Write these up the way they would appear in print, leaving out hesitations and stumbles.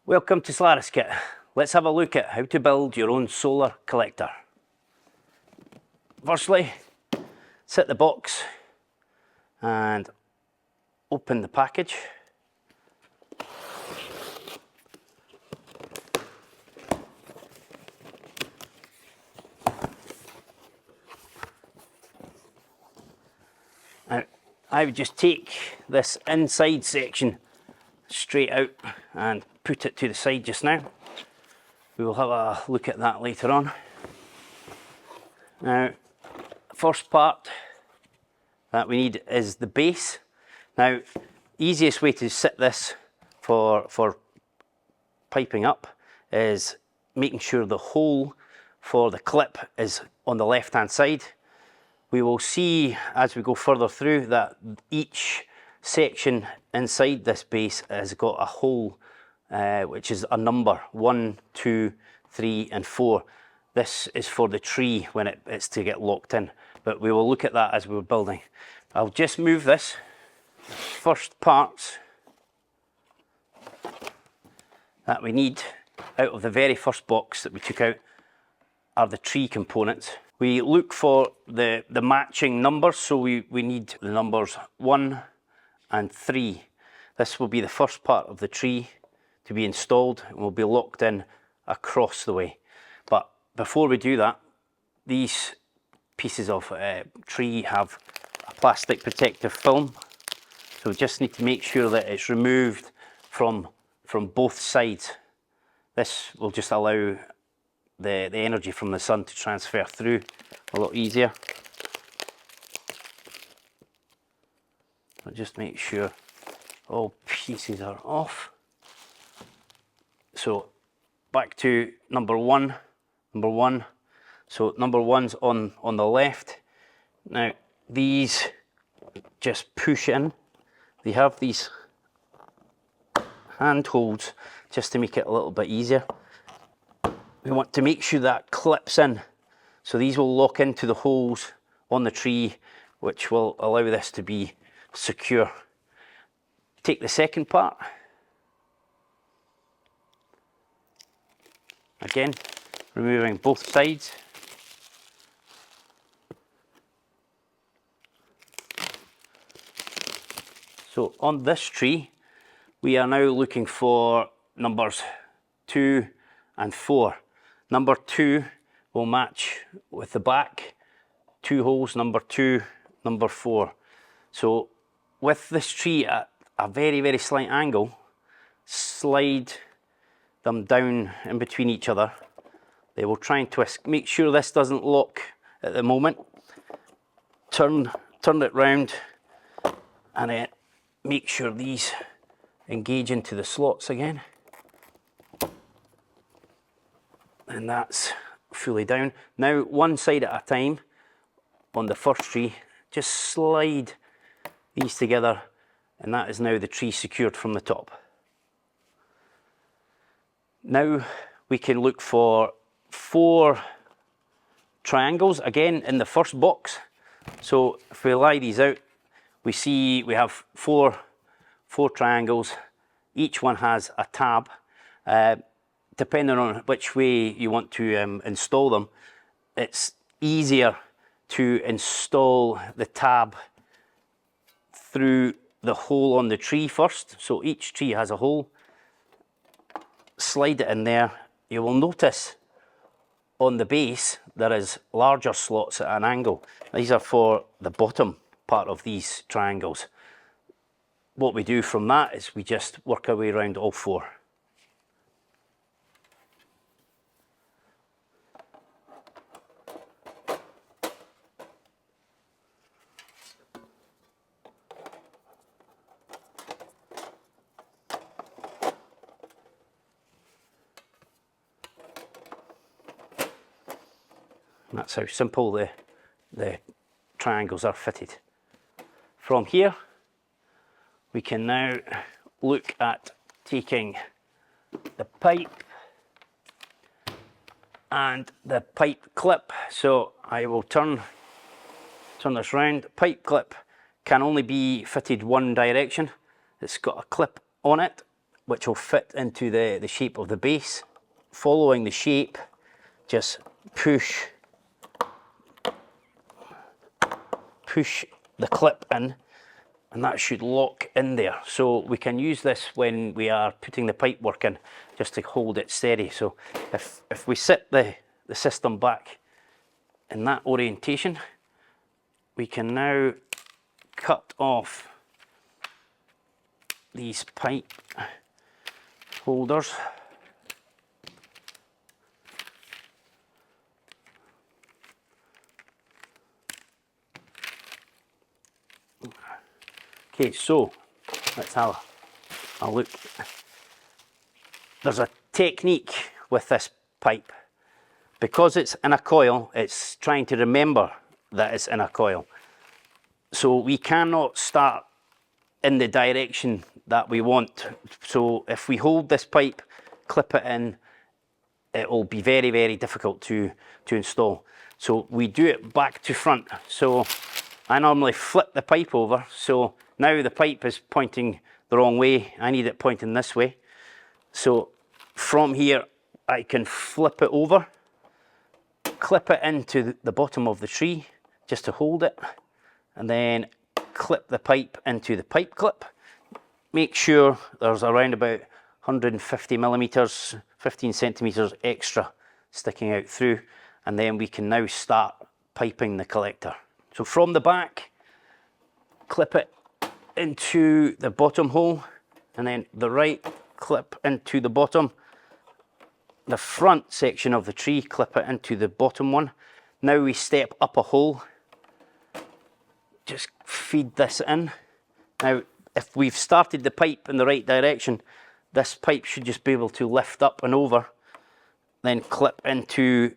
Welcome to SolarisKit. Let's have a look at how to build your own solar collector. Firstly, set the box and open the package. Now, I would just take this inside section straight out and put it to the side just now. We will have a look at that later on. Now, first part that we need is the base. Now, easiest way to set this for piping up is making sure the hole for the clip is on the left hand side. We will see as we go further through that each section inside this base has got a hole which is a number 1, 2, 3 and 4. This is for the tree when it's to get locked in, but we will look at that as we're building. I'll just move this. First parts that we need out of the very first box that we took out are the tree components. We look for the matching numbers, so we need the numbers 1 and 3. This will be the first part of the tree to be installed and will be locked in across the way. But before we do that, these pieces of tree have a plastic protective film, so we just need to make sure that it's removed from both sides. This will just allow the energy from the sun to transfer through a lot easier. I'll just make sure all pieces are off. So back to number one. So number 1's on the left. Now these just push in. They have these handholds just to make it a little bit easier. We want to make sure that clips in. So these will lock into the holes on the tree, which will allow this to be secure. Take the second part. Again, removing both sides. So on this tree, we are now looking for numbers 2 and 4. Number 2 will match with the back, 2 holes, number 2, number 4. So with this tree at a very, very slight angle, slide them down in between each other. They will try and twist. Make sure this doesn't lock at the moment. Turn it round and then make sure these engage into the slots again. And that's fully down. Now one side at a time on the first tree, just slide these together and that is now the tree secured from the top. Now we can look for 4 triangles again in the first box. So if we lie these out, we see we have four triangles. Each one has a tab. Depending on which way you want to install them, it's easier to install the tab through the hole on the tree first. So each tree has a hole. Slide it in there. You will notice on the base there is larger slots at an angle. These are for the bottom part of these triangles. What we do from that is we just work our way around all 4. That's how simple the triangles are fitted. From here, we can now look at taking the pipe and the pipe clip. So I will turn this round. Pipe clip can only be fitted one direction. It's got a clip on it which will fit into the shape of the base. Following the shape, just push the clip in, and that should lock in there. So we can use this when we are putting the pipe work in, just to hold it steady. So if we sit the system back in that orientation, we can now cut off these pipe holders. Okay, so let's have a look. There's a technique with this pipe. Because it's in a coil, it's trying to remember that it's in a coil. So we cannot start in the direction that we want. So if we hold this pipe, clip it in, it will be very, very difficult to install. So we do it back to front. So I normally flip the pipe over. So now the pipe is pointing the wrong way. I need it pointing this way. So from here, I can flip it over, clip it into the bottom of the tree just to hold it, and then clip the pipe into the pipe clip. Make sure there's around about 150 millimeters, 15 centimeters extra sticking out through, and then we can now start piping the collector. So from the back, clip it into the bottom hole, and then the right clip into the bottom. The front section of the tree, clip it into the bottom one. Now we step up a hole, just feed this in. Now if we've started the pipe in the right direction, this pipe should just be able to lift up and over, then clip into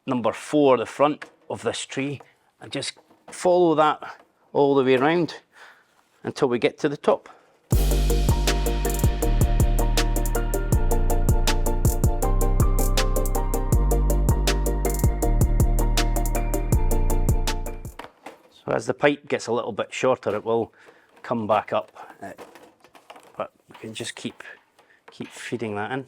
number 4, the front of this tree, and just follow that all the way around until we get to the top. So as the pipe gets a little bit shorter, it will come back up, but we can just keep feeding that in.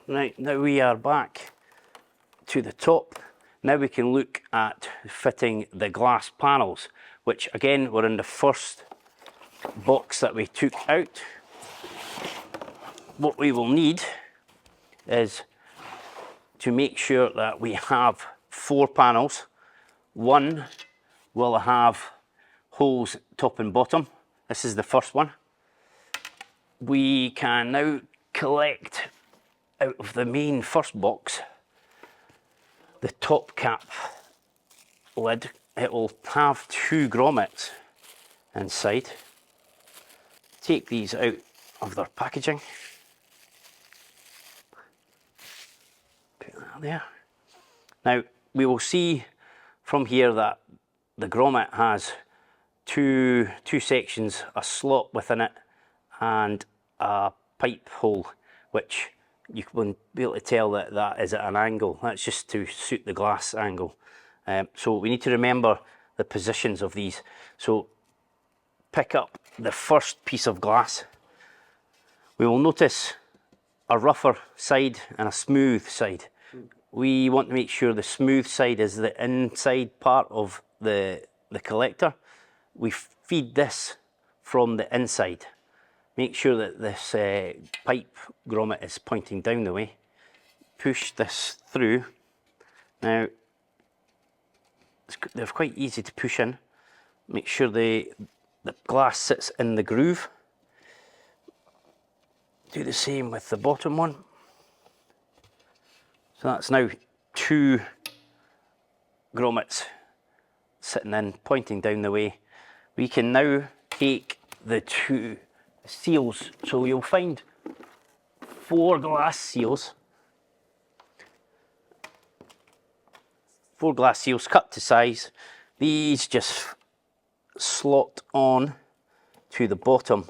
Right, now we are back to the top. Now we can look at fitting the glass panels, which again were in the first box that we took out. What we will need is to make sure that we have 4 panels. One will have holes top and bottom. This is the first one. We can now collect out of the main first box the top cap lid. It will have 2 grommets inside. Take these out of their packaging. Put that there. Now we will see from here that the grommet has two sections, a slot within it and a pipe hole, which you will be able to tell that that is at an angle. That's just to suit the glass angle. So we need to remember the positions of these. So pick up the first piece of glass. We will notice a rougher side and a smooth side. We want to make sure the smooth side is the inside part of the collector. We feed this from the inside. Make sure that this pipe grommet is pointing down the way. Push this through. Now, they're quite easy to push in. Make sure the glass sits in the groove. Do the same with the bottom one. So that's now 2 grommets sitting in, pointing down the way. We can now take the 2 seals. So you'll find 4 glass seals. 4 glass seals cut to size. These just slot on to the bottom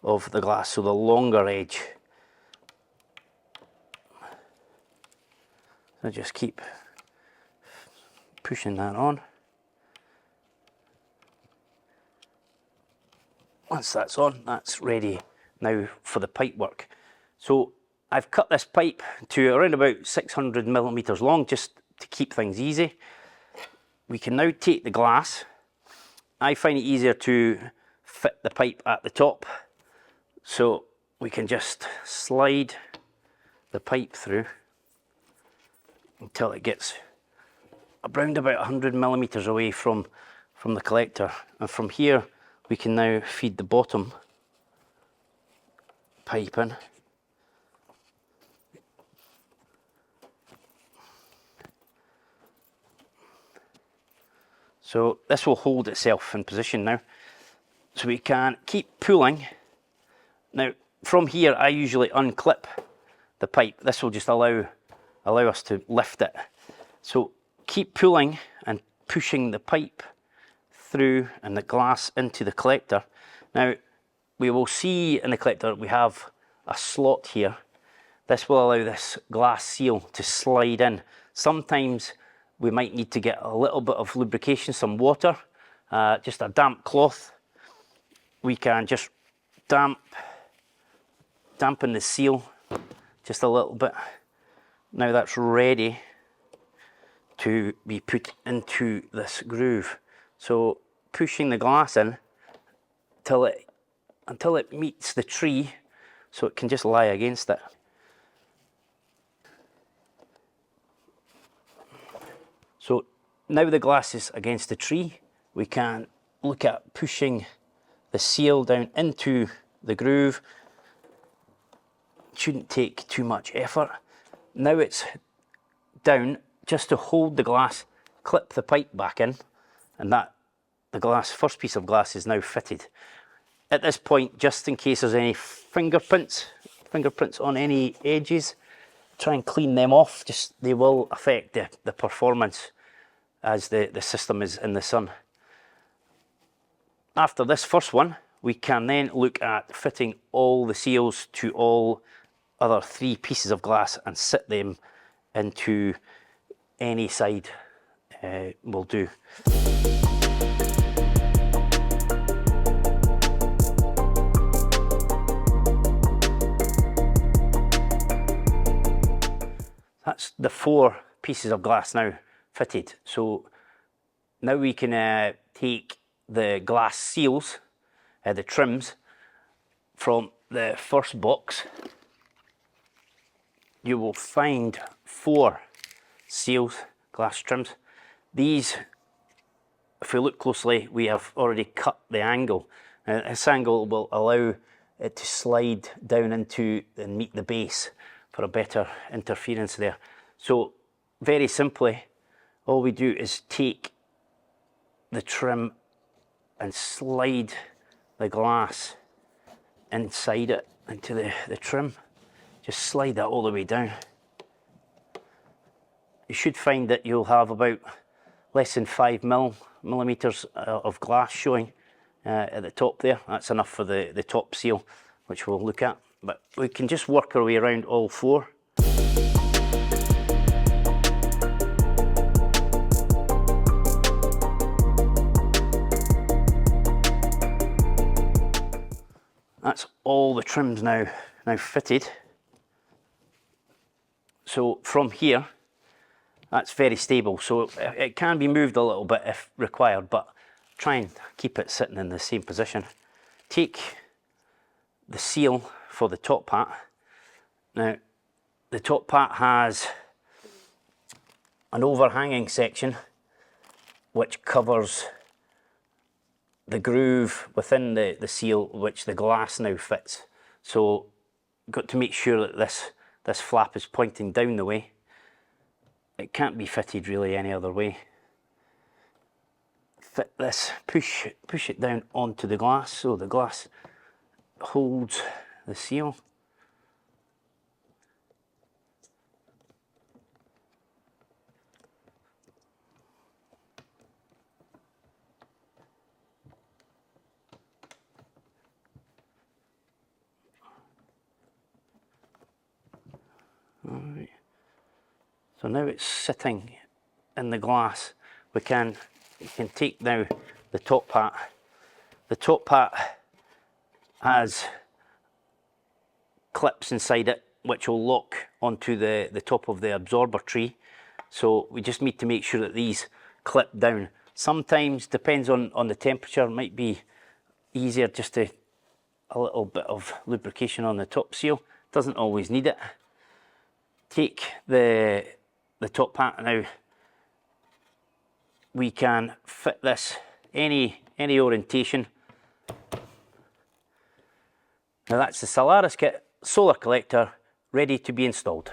of the glass, so the longer edge. So just keep pushing that on. Once that's on, that's ready now for the pipe work. So I've cut this pipe to around about 600 millimeters long, just to keep things easy. We can now take the glass. I find it easier to fit the pipe at the top, so we can just slide the pipe through until it gets around about 100 millimeters away from the collector, and from here we can now feed the bottom pipe in. So this will hold itself in position now, so we can keep pulling. Now from here I usually unclip the pipe. This will just allow us to lift it. So keep pulling and pushing the pipe through and the glass into the collector. Now we will see in the collector we have a slot here. This will allow this glass seal to slide in. Sometimes we might need to get a little bit of lubrication, some water, just a damp cloth. We can just dampen the seal just a little bit. Now that's ready to be put into this groove. So pushing the glass in until it meets the tree, so it can just lie against it. So now the glass is against the tree, we can look at pushing the seal down into the groove. It shouldn't take too much effort. Now it's down, just to hold the glass, clip the pipe back in, and that the first piece of glass is now fitted. At this point, just in case there's any fingerprints on any edges, try and clean them off. They will affect the performance as the system is in the sun. After this first one, we can then look at fitting all the seals to all other 3 pieces of glass and sit them into any side will do. That's the 4 pieces of glass now fitted. So now we can take the glass seals, the trims, from the first box. You will find 4 seals, glass trims. These, if we look closely, we have already cut the angle. This angle will allow it to slide down into and meet the base for a better interference there. So very simply, all we do is take the trim and slide the glass inside it, into the trim. Just slide that all the way down. You should find that you'll have about less than 5 millimeters of glass showing at the top there. That's enough for the top seal, which we'll look at. But we can just work our way around all 4. That's all the trims now fitted. So from here, that's very stable. So it can be moved a little bit if required, but try and keep it sitting in the same position. Take the seal for the top part. Now, the top part has an overhanging section which covers the groove within the seal, which the glass now fits. So got to make sure that this flap is pointing down the way. It can't be fitted really any other way. Fit this, push it down onto the glass so the glass holds the seal. So now it's sitting in the glass, we can take now the top part. The top part has clips inside it which will lock onto the top of the absorber tree. So we just need to make sure that these clip down. Sometimes, depends on the temperature, might be easier just to a little bit of lubrication on the top seal. Doesn't always need it. Take the top part now. We can fit this any orientation. Now that's the SolarisKit solar collector ready to be installed.